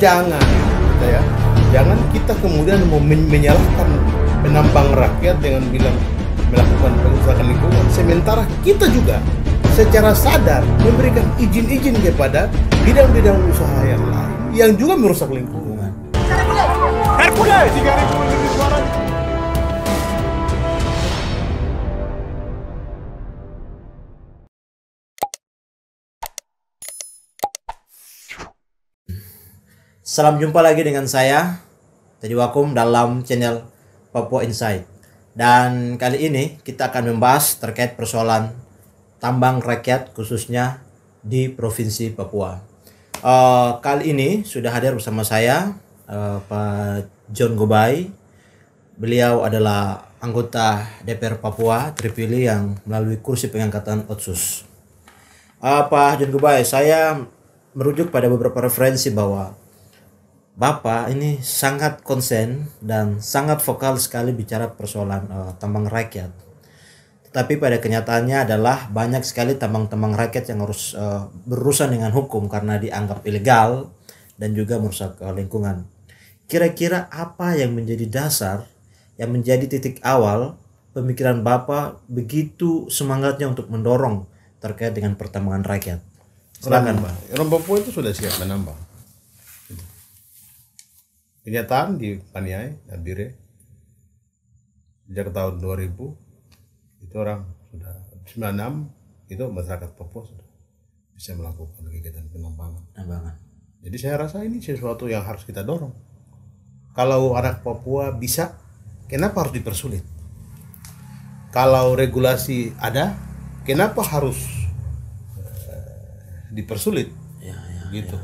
Jangan, gitu ya. Jangan kita kemudian menyalahkan penambang rakyat dengan bilang melakukan pengusahaan lingkungan, sementara kita juga secara sadar memberikan izin-izin kepada bidang-bidang usaha yang lain yang juga merusak lingkungan. Hercules 3.000 lebih suara. Salam jumpa lagi dengan saya Teddy Wakum dalam channel Papua Insight. Dan kali ini kita akan membahas terkait persoalan tambang rakyat khususnya di Provinsi Papua. Kali ini sudah hadir bersama saya Pak John Gobai. Beliau adalah anggota DPR Papua terpilih yang melalui kursi pengangkatan Otsus. Pak John Gobai, saya merujuk pada beberapa referensi bahwa Bapak ini sangat konsen dan sangat vokal sekali bicara persoalan tambang rakyat. Tetapi pada kenyataannya adalah banyak sekali tambang-tambang rakyat yang harus berurusan dengan hukum karena dianggap ilegal dan juga merusak lingkungan. Kira-kira apa yang menjadi dasar, yang menjadi titik awal pemikiran Bapak begitu semangatnya untuk mendorong terkait dengan pertambangan rakyat? Silakan, Pak. Orang Papua itu sudah siap menambang. Kenyataan di Paniai, Nabire, sejak tahun 2000 itu orang sudah 96 itu masyarakat Papua sudah bisa melakukan kegiatan penambangan. Jadi saya rasa ini sesuatu yang harus kita dorong. Kalau anak Papua bisa, kenapa harus dipersulit? Kalau regulasi ada, kenapa harus dipersulit? Gitu.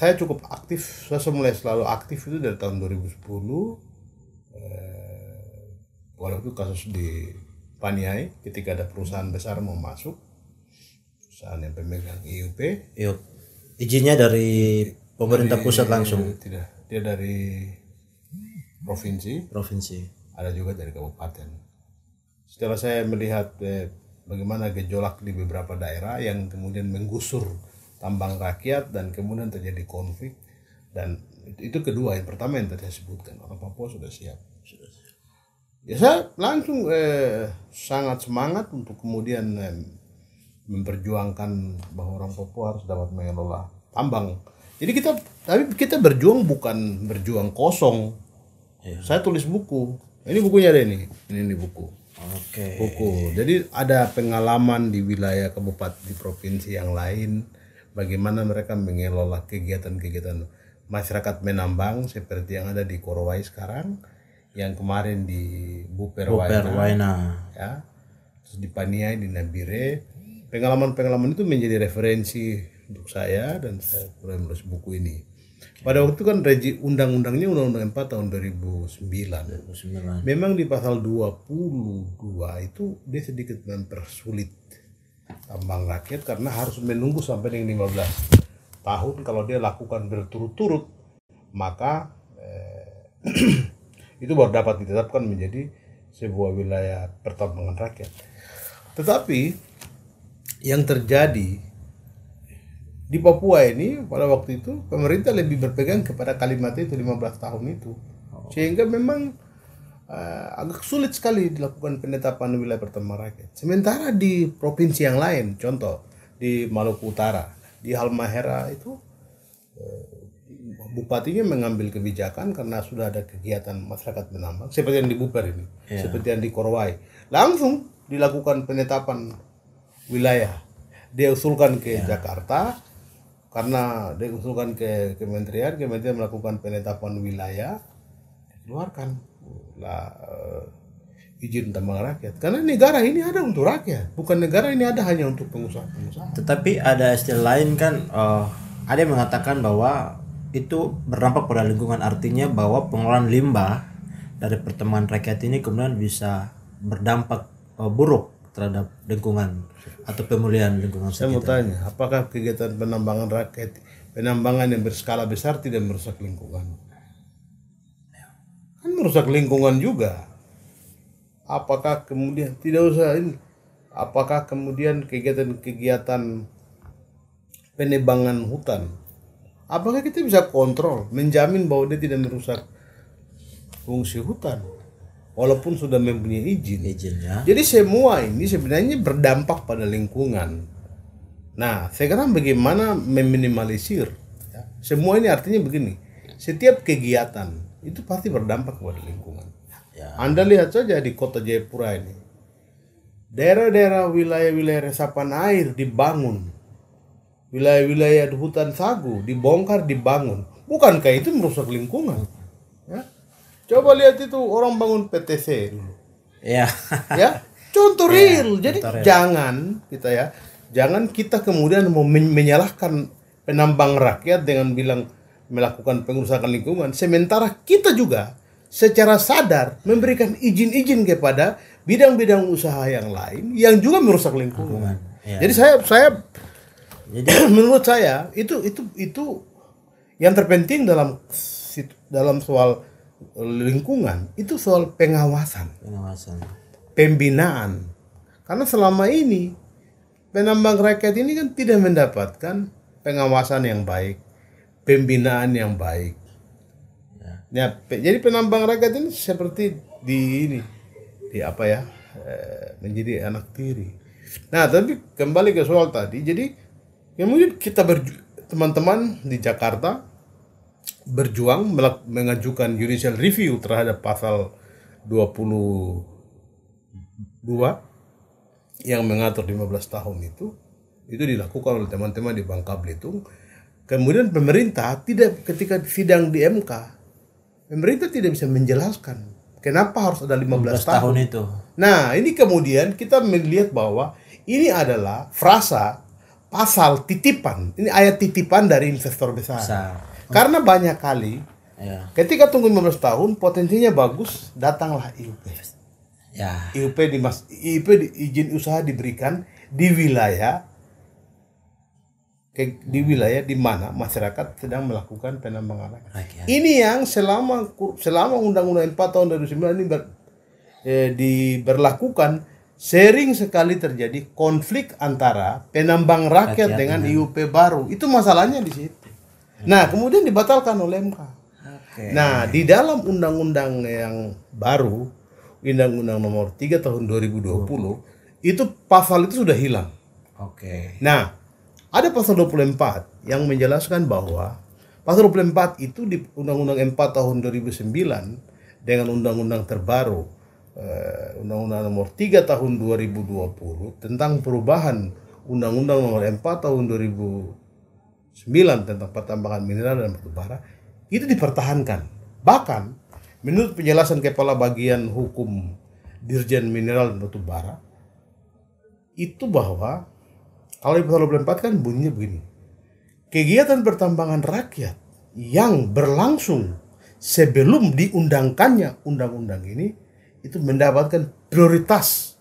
Saya cukup aktif, saya mulai selalu aktif itu dari tahun 2010. Waktu itu kasus di Paniai ketika ada perusahaan besar mau masuk, perusahaan yang pemegang IUP. Izinnya dari pemerintah pusat langsung? Tidak, dia dari provinsi. Ada juga dari kabupaten. Setelah saya melihat bagaimana gejolak di beberapa daerah yang kemudian menggusur tambang rakyat dan kemudian terjadi konflik, dan itu kedua. Yang pertama yang tadi saya sebutkan, orang Papua sudah siap. Ya saya langsung sangat semangat untuk kemudian memperjuangkan bahwa orang Papua harus dapat mengelola tambang. Jadi kita berjuang bukan berjuang kosong. Saya tulis buku. Ini bukunya ada ini buku. Buku. Jadi ada pengalaman di wilayah kabupaten di provinsi yang lain, bagaimana mereka mengelola kegiatan-kegiatan masyarakat menambang seperti yang ada di Korowai sekarang, yang kemarin di Buper Waina, ya, terus di Paniai, di Nabire. Pengalaman-pengalaman itu menjadi referensi untuk saya dan saya mulai menulis buku ini. Pada waktu itu kan undang-undangnya Undang-Undang 4 tahun 2009. Memang di pasal 22 itu dia sedikit mempersulit tambang rakyat karena harus menunggu sampai dengan 15 tahun. Kalau dia lakukan berturut-turut, maka itu baru dapat ditetapkan menjadi sebuah wilayah pertambangan rakyat. Tetapi yang terjadi di Papua ini pada waktu itu pemerintah lebih berpegang kepada kalimat itu 15 tahun itu, sehingga memang agak sulit sekali dilakukan penetapan wilayah pertambangan rakyat. Sementara di provinsi yang lain, contoh di Maluku Utara, di Halmahera itu bupatinya mengambil kebijakan karena sudah ada kegiatan masyarakat menambang seperti yang di Buper ini, seperti yang di Korowai, langsung dilakukan penetapan wilayah. Dia usulkan ke Jakarta, karena dia usulkan ke kementerian melakukan penetapan wilayah, dikeluarkan izin tambang rakyat, karena negara ini ada untuk rakyat, bukan negara ini ada hanya untuk pengusaha. Tetapi ada istilah lain kan, ada yang mengatakan bahwa itu berdampak pada lingkungan, artinya bahwa pengelolaan limbah dari pertambangan rakyat ini kemudian bisa berdampak buruk terhadap lingkungan atau pemulihan lingkungan sekitar. Saya mau tanya, apakah kegiatan penambangan yang berskala besar tidak merusak lingkungan? Kan merusak lingkungan juga. Apakah kemudian tidak usah ini? Apakah kemudian kegiatan-kegiatan penebangan hutan, apakah kita bisa kontrol, menjamin bahwa dia tidak merusak fungsi hutan walaupun sudah mempunyai izin? Ya. Jadi semua ini sebenarnya berdampak pada lingkungan. Nah, sekarang bagaimana meminimalisir? Semua ini artinya begini, setiap kegiatan itu pasti berdampak pada lingkungan. Ya. Anda lihat saja di kota Jayapura ini, daerah-daerah wilayah-wilayah resapan air dibangun, wilayah-wilayah hutan sagu dibongkar dibangun. Bukankah itu merusak lingkungan? Ya? Coba lihat itu orang bangun PTC dulu. Ya. Ya, contoh real. Ya, jadi contoh real. jangan kita kemudian mau menyalahkan penambang rakyat dengan bilang melakukan pengerusakan lingkungan, sementara kita juga secara sadar memberikan izin-izin kepada bidang-bidang usaha yang lain yang juga merusak lingkungan. Ya. Jadi menurut saya itu yang terpenting dalam soal lingkungan itu soal pengawasan, pembinaan. Karena selama ini penambang rakyat ini kan tidak mendapatkan pengawasan yang baik, pembinaan yang baik. Ya, jadi penambang rakyat ini seperti menjadi anak tiri. Nah, tapi kembali ke soal tadi, jadi kemudian kita teman-teman di Jakarta berjuang mengajukan judicial review terhadap pasal 22 yang mengatur 15 tahun itu dilakukan oleh teman-teman di Bangka Belitung. Kemudian pemerintah ketika sidang di MK, pemerintah tidak bisa menjelaskan kenapa harus ada 15 tahun itu. Nah, ini kemudian kita melihat bahwa ini adalah frasa pasal titipan. Ini ayat titipan dari investor besar. Karena banyak kali ketika tunggu 15 tahun potensinya bagus, datanglah IUP. Ya. IUP izin usaha diberikan di wilayah di mana masyarakat sedang melakukan penambangan rakyat. Ini yang selama Undang-Undang 4 tahun 2009 ini diberlakukan, sering sekali terjadi konflik antara penambang rakyat dengan IUP baru. Itu masalahnya di situ. Nah, kemudian dibatalkan oleh MK. Nah, di dalam undang-undang yang baru, Undang-Undang Nomor 3 Tahun 2020, itu pasal itu sudah hilang. Nah, ada pasal 24 yang menjelaskan bahwa pasal 24 itu di Undang-Undang 4 Tahun 2009 dengan undang-undang terbaru Undang-Undang Nomor 3 Tahun 2020 tentang perubahan Undang-Undang Nomor 4 Tahun 2009 tentang pertambangan mineral dan batu bara itu dipertahankan. Bahkan menurut penjelasan Kepala Bagian Hukum Dirjen Mineral dan Batu Bara itu bahwa kalau di pasal 24 kan bunyinya begini. Kegiatan pertambangan rakyat yang berlangsung sebelum diundangkannya undang-undang ini itu mendapatkan prioritas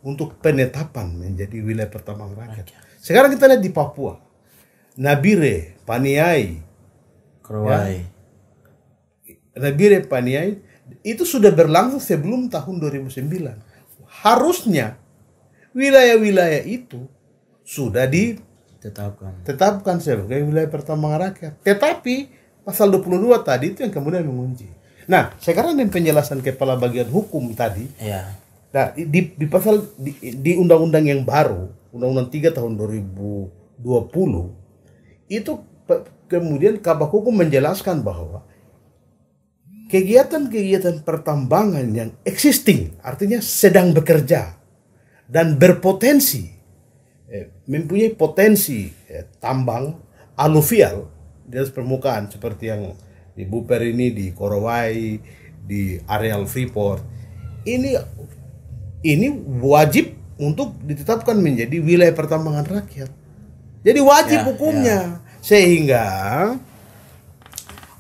untuk penetapan menjadi wilayah pertambangan rakyat. Sekarang kita lihat di Papua. Nabire, Paniai, Nabire, Paniai itu sudah berlangsung sebelum tahun 2009. Harusnya wilayah-wilayah itu sudah ditetapkan sebagai wilayah pertambangan rakyat. Tetapi pasal 22 tadi itu yang kemudian mengunci. Nah, sekarang dengan penjelasan Kepala Bagian Hukum tadi, nah, di pasal di undang-undang yang baru, Undang-Undang 3 Tahun 2020 itu kemudian Kabak Hukum menjelaskan bahwa kegiatan-kegiatan pertambangan yang existing, artinya sedang bekerja dan berpotensi, mempunyai potensi tambang aluvial di atas permukaan seperti yang di Buper ini, di Korowai, di areal Freeport, ini wajib untuk ditetapkan menjadi wilayah pertambangan rakyat. Jadi wajib hukumnya. Sehingga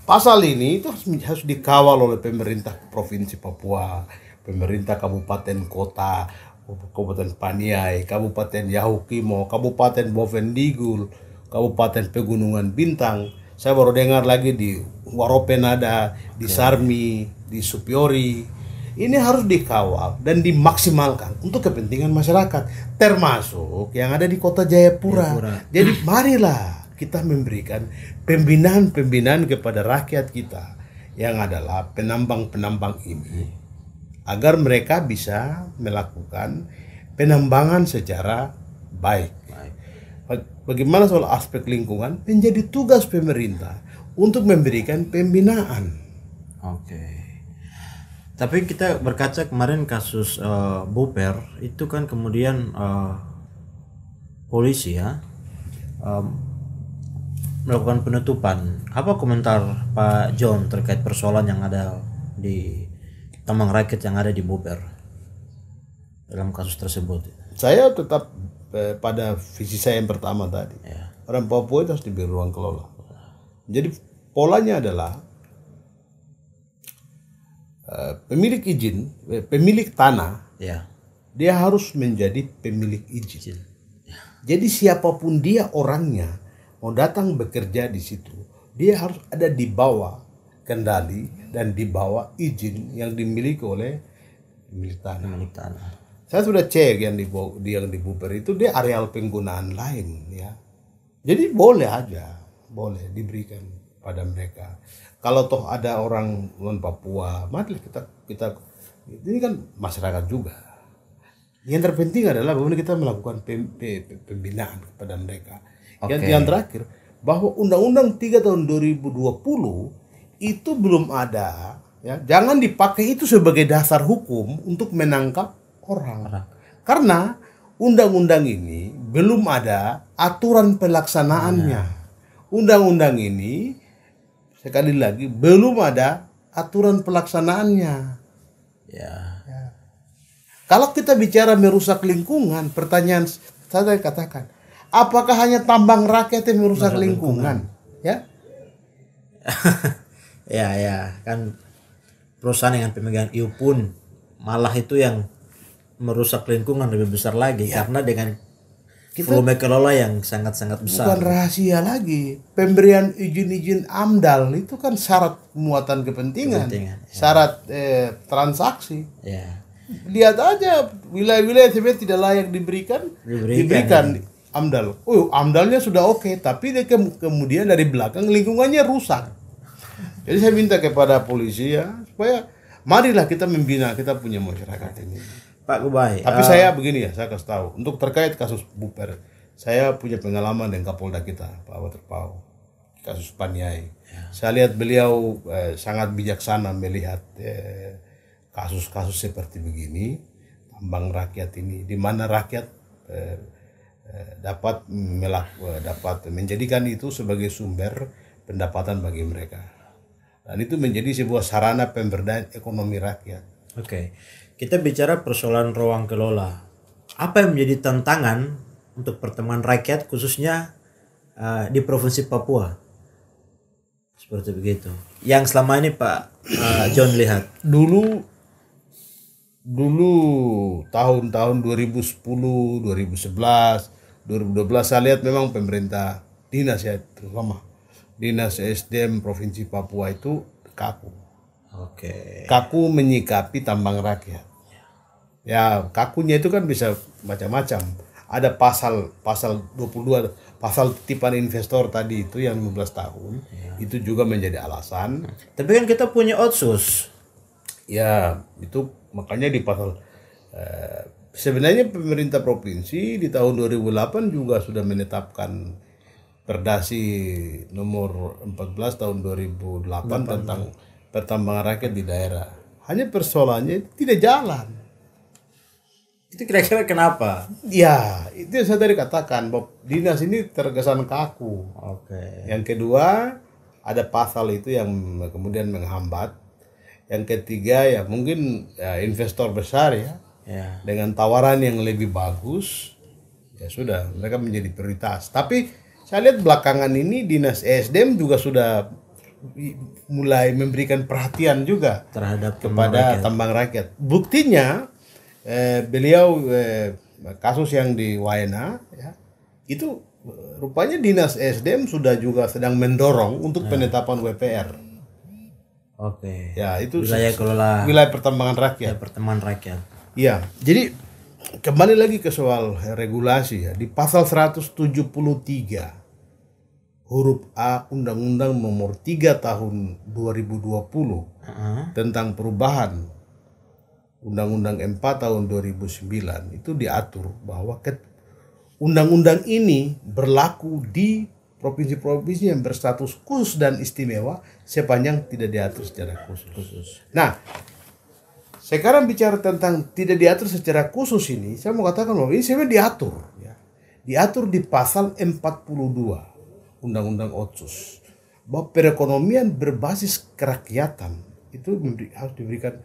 pasal ini itu harus dikawal oleh pemerintah Provinsi Papua, pemerintah kabupaten kota, Kabupaten Paniai, Kabupaten Yahukimo, Kabupaten Bovendigul, Kabupaten Pegunungan Bintang. Saya baru dengar lagi di Waropenada, di Sarmi, di Supiori. Ini harus dikawal dan dimaksimalkan untuk kepentingan masyarakat, termasuk yang ada di kota Jayapura. Jadi marilah kita memberikan pembinaan kepada rakyat kita yang adalah penambang-penambang ini agar mereka bisa melakukan penambangan secara baik. Bagaimana soal aspek lingkungan menjadi tugas pemerintah untuk memberikan pembinaan. Oke. Tapi kita berkaca kemarin kasus Buper itu kan kemudian polisi ya melakukan penutupan. Apa komentar Pak John terkait persoalan yang ada di tambang rakyat yang ada di Buper dalam kasus tersebut? Saya tetap pada visi saya yang pertama tadi. Orang Papua itu harus diberi ruang kelola. Jadi polanya adalah pemilik izin, pemilik tanah, dia harus menjadi pemilik izin. Jadi siapapun dia orangnya mau datang bekerja di situ, dia harus ada di bawah kendali dan di bawah izin yang dimiliki oleh pemilik tanah. Saya sudah cek yang di Buper itu dia areal penggunaan lain ya. Jadi boleh aja, boleh diberikan pada mereka. Kalau toh ada orang non Papua, mari kita ini kan masyarakat juga. Yang terpenting adalah bagaimana kita melakukan pembinaan kepada mereka. Yang terakhir bahwa Undang-Undang 3 tahun 2020 itu belum ada ya. Jangan dipakai itu sebagai dasar hukum untuk menangkap orang. Karena undang-undang ini belum ada aturan pelaksanaannya. Undang-undang ini sekali lagi belum ada aturan pelaksanaannya. Kalau kita bicara merusak lingkungan, pertanyaan saya katakan, apakah hanya tambang rakyat yang merusak lingkungan? Ya? ya kan perusahaan dengan pemegang IU pun malah itu yang merusak lingkungan lebih besar lagi karena dengan volume kelola yang sangat-sangat besar. Bukan rahasia lagi. Pemberian izin-izin AMDAL itu kan syarat muatan kepentingan. Syarat transaksi. Lihat aja wilayah-wilayah sebenarnya tidak layak diberikan AMDAL. AMDALnya sudah oke, tapi dia kemudian dari belakang lingkungannya rusak. Jadi saya minta kepada polisi ya supaya marilah kita membina kita punya masyarakat ini. Pak Kubai. Tapi saya begini ya, saya kasih tahu. Untuk terkait kasus Buper, saya punya pengalaman dengan Kapolda kita, Pak Waterpau, kasus Paniai. Saya lihat beliau sangat bijaksana melihat kasus-kasus seperti begini, tambang rakyat ini, di mana rakyat dapat menjadikan itu sebagai sumber pendapatan bagi mereka. Dan itu menjadi sebuah sarana pemberdayaan ekonomi rakyat. Kita bicara persoalan ruang kelola. Apa yang menjadi tantangan untuk pertemuan rakyat khususnya di Provinsi Papua? Seperti begitu. Yang selama ini Pak John lihat. Dulu tahun-tahun 2010, 2011, 2012 saya lihat memang pemerintah dinas ya, terutama Dinas SDM Provinsi Papua itu kaku. Kaku menyikapi tambang rakyat. Ya, kakunya itu kan bisa macam-macam. Ada pasal 22, pasal titipan investor tadi itu yang 15 tahun. Itu juga menjadi alasan. Tapi kan kita punya otsus. Ya, itu makanya di pasal sebenarnya pemerintah provinsi di tahun 2008 juga sudah menetapkan Perdasi nomor 14 tahun 2008 tentang pertambangan rakyat di daerah. Hanya persoalannya tidak jalan. Itu kira-kira kenapa? Ya, itu yang saya tadi katakan bahwa dinas ini terkesan kaku. Yang kedua, ada pasal itu yang kemudian menghambat. Yang ketiga ya mungkin investor besar ya. Dengan tawaran yang lebih bagus, ya sudah mereka menjadi prioritas. Tapi saya lihat belakangan ini Dinas ESDM juga sudah mulai memberikan perhatian juga terhadap kepada tambang rakyat. Buktinya beliau kasus yang di Waena ya, itu rupanya Dinas SDM sudah juga sedang mendorong untuk penetapan WPR. Ya, itu wilayah pertambangan rakyat. Ya, jadi kembali lagi ke soal regulasi ya. Di pasal 173 huruf A Undang-Undang Nomor 3 Tahun 2020 tentang perubahan Undang-Undang 4 Tahun 2009 itu diatur bahwa undang-undang ini berlaku di provinsi-provinsi yang berstatus khusus dan istimewa sepanjang tidak diatur secara khusus. Nah, sekarang bicara tentang tidak diatur secara khusus ini, saya mau katakan bahwa ini sebenarnya diatur. Ya. Diatur di pasal 42 Undang-Undang Otsus. Bahwa perekonomian berbasis kerakyatan itu harus diberikan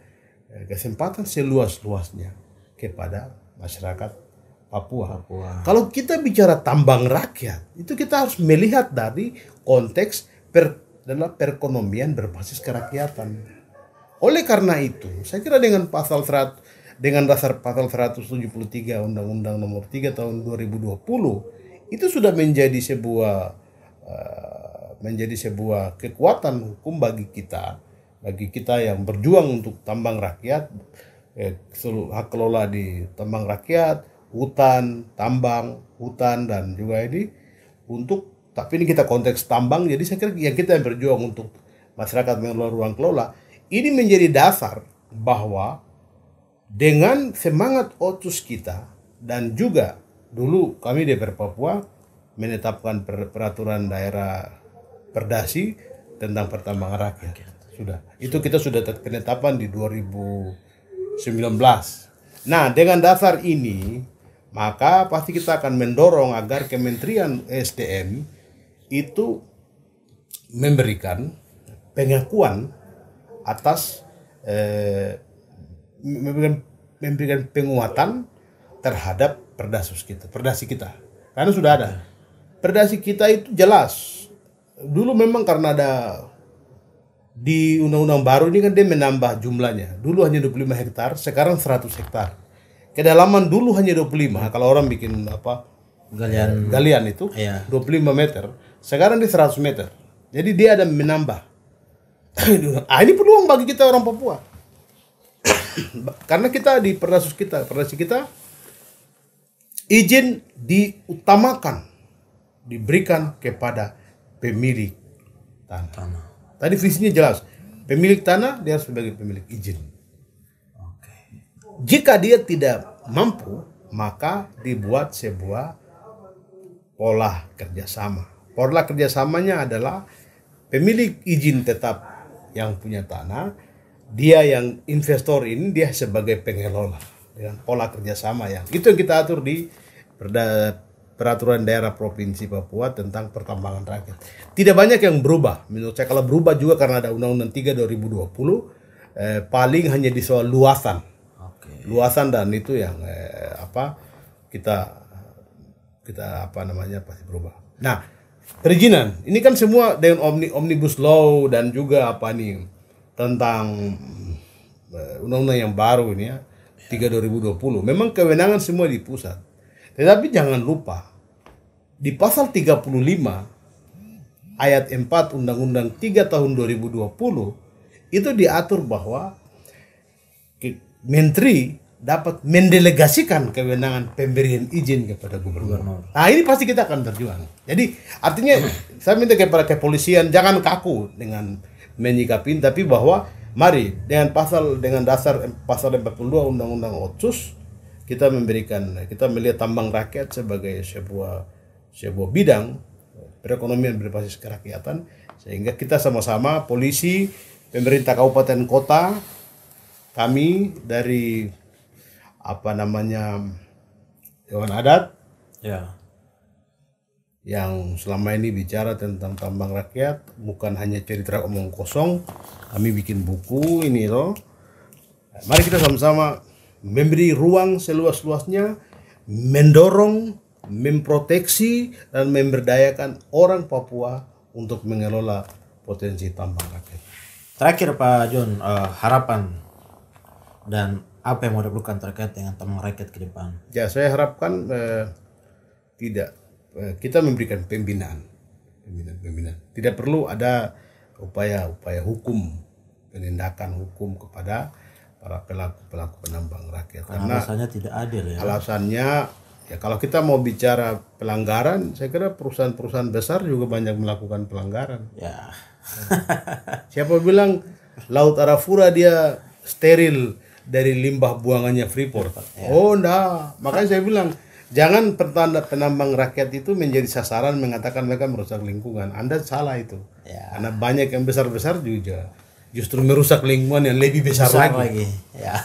kesempatan seluas-luasnya kepada masyarakat Papua. Kalau kita bicara tambang rakyat, itu kita harus melihat dari konteks dalam perekonomian berbasis kerakyatan. Oleh karena itu, saya kira dengan dasar pasal 173 Undang-Undang Nomor 3 Tahun 2020 itu sudah menjadi sebuah kekuatan hukum bagi kita yang berjuang untuk tambang rakyat, hak kelola di tambang rakyat, hutan, tambang, hutan, dan juga ini tapi ini kita konteks tambang, jadi saya kira kita yang berjuang untuk masyarakat mengelola ruang kelola, ini menjadi dasar bahwa dengan semangat Otsus kita, dan juga dulu kami DPR Papua menetapkan peraturan daerah Perdasi tentang pertambangan rakyat. Itu kita sudah penetapan di 2019. Nah, dengan dasar ini maka pasti kita akan mendorong agar Kementerian SDM itu memberikan pengakuan atas memberikan penguatan terhadap perdasi kita. Karena sudah ada. Perdasi kita itu jelas. Dulu memang karena ada di undang-undang baru ini kan dia menambah jumlahnya. Dulu hanya 25 hektar, sekarang 100 hektar. Kedalaman dulu hanya 25, kalau orang bikin galian itu 25 meter, sekarang di 100 meter. Jadi dia ada menambah. Ini peluang bagi kita orang Papua. Karena kita di perdasi kita izin diutamakan, diberikan kepada pemilik tanah. Tadi visinya jelas, pemilik tanah dia harus sebagai pemilik izin. Jika dia tidak mampu, maka dibuat sebuah pola kerjasama. Pola kerjasamanya adalah pemilik izin tetap yang punya tanah, dia yang investor ini dia sebagai pengelola dengan pola kerjasama itu yang kita atur di peraturan daerah provinsi Papua tentang pertambangan rakyat. Tidak banyak yang berubah. Menurut saya kalau berubah juga karena ada Undang-Undang 3 2020 paling hanya di soal luasan. Luasan dan itu yang kita pasti berubah. Nah, perizinan ini kan semua dengan omnibus law dan juga tentang undang-undang yang baru ini 3 2020. Memang kewenangan semua di pusat. Tetapi jangan lupa di pasal 35 ayat 4 Undang-Undang 3 tahun 2020 itu diatur bahwa Menteri dapat mendelegasikan kewenangan pemberian izin kepada gubernur. Nah, ini pasti kita akan berjuang. Jadi artinya saya minta kepada kepolisian jangan kaku dengan menyikapi, tapi bahwa mari dengan dasar pasal 42 Undang-Undang Otsus kita melihat tambang rakyat sebagai sebuah bidang perekonomian berbasis kerakyatan, sehingga kita sama-sama polisi, pemerintah kabupaten kota, kami dari Dewan Adat yang selama ini bicara tentang tambang rakyat, bukan hanya cerita omong kosong. Kami bikin buku ini loh. Mari kita sama-sama memberi ruang seluas-luasnya, mendorong, memproteksi dan memberdayakan orang Papua untuk mengelola potensi tambang rakyat. Terakhir Pak John, harapan dan apa yang mau dilakukan terkait dengan tambang rakyat ke depan? Ya, saya harapkan kita memberikan pembinaan. Tidak perlu ada upaya hukum, penindakan hukum kepada para pelaku penambang rakyat. Karena alasannya tidak adil ya. Alasannya Ya kalau kita mau bicara pelanggaran, saya kira perusahaan-perusahaan besar juga banyak melakukan pelanggaran. Ya. Siapa bilang Laut Arafura dia steril dari limbah buangannya Freeport? Oh enggak, makanya saya bilang jangan penambang rakyat itu menjadi sasaran mengatakan mereka merusak lingkungan. Anda salah itu. Ya. Karena banyak yang besar-besar juga justru merusak lingkungan yang lebih besar lagi. Ya.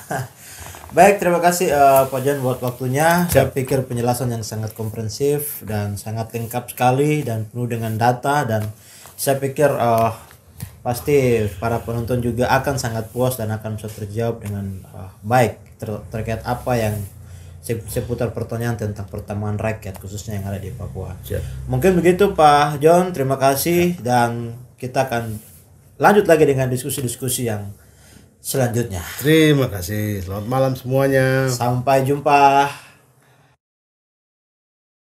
Baik, terima kasih Pak John buat waktunya. Saya pikir penjelasan yang sangat komprehensif dan sangat lengkap sekali dan penuh dengan data, dan saya pikir pasti para penonton juga akan sangat puas dan akan bisa terjawab dengan baik terkait apa yang seputar pertanyaan tentang pertambangan rakyat khususnya yang ada di Papua. Siap. Mungkin begitu Pak John, terima kasih dan kita akan lanjut lagi dengan diskusi-diskusi yang selanjutnya. Terima kasih. Selamat malam semuanya. Sampai jumpa.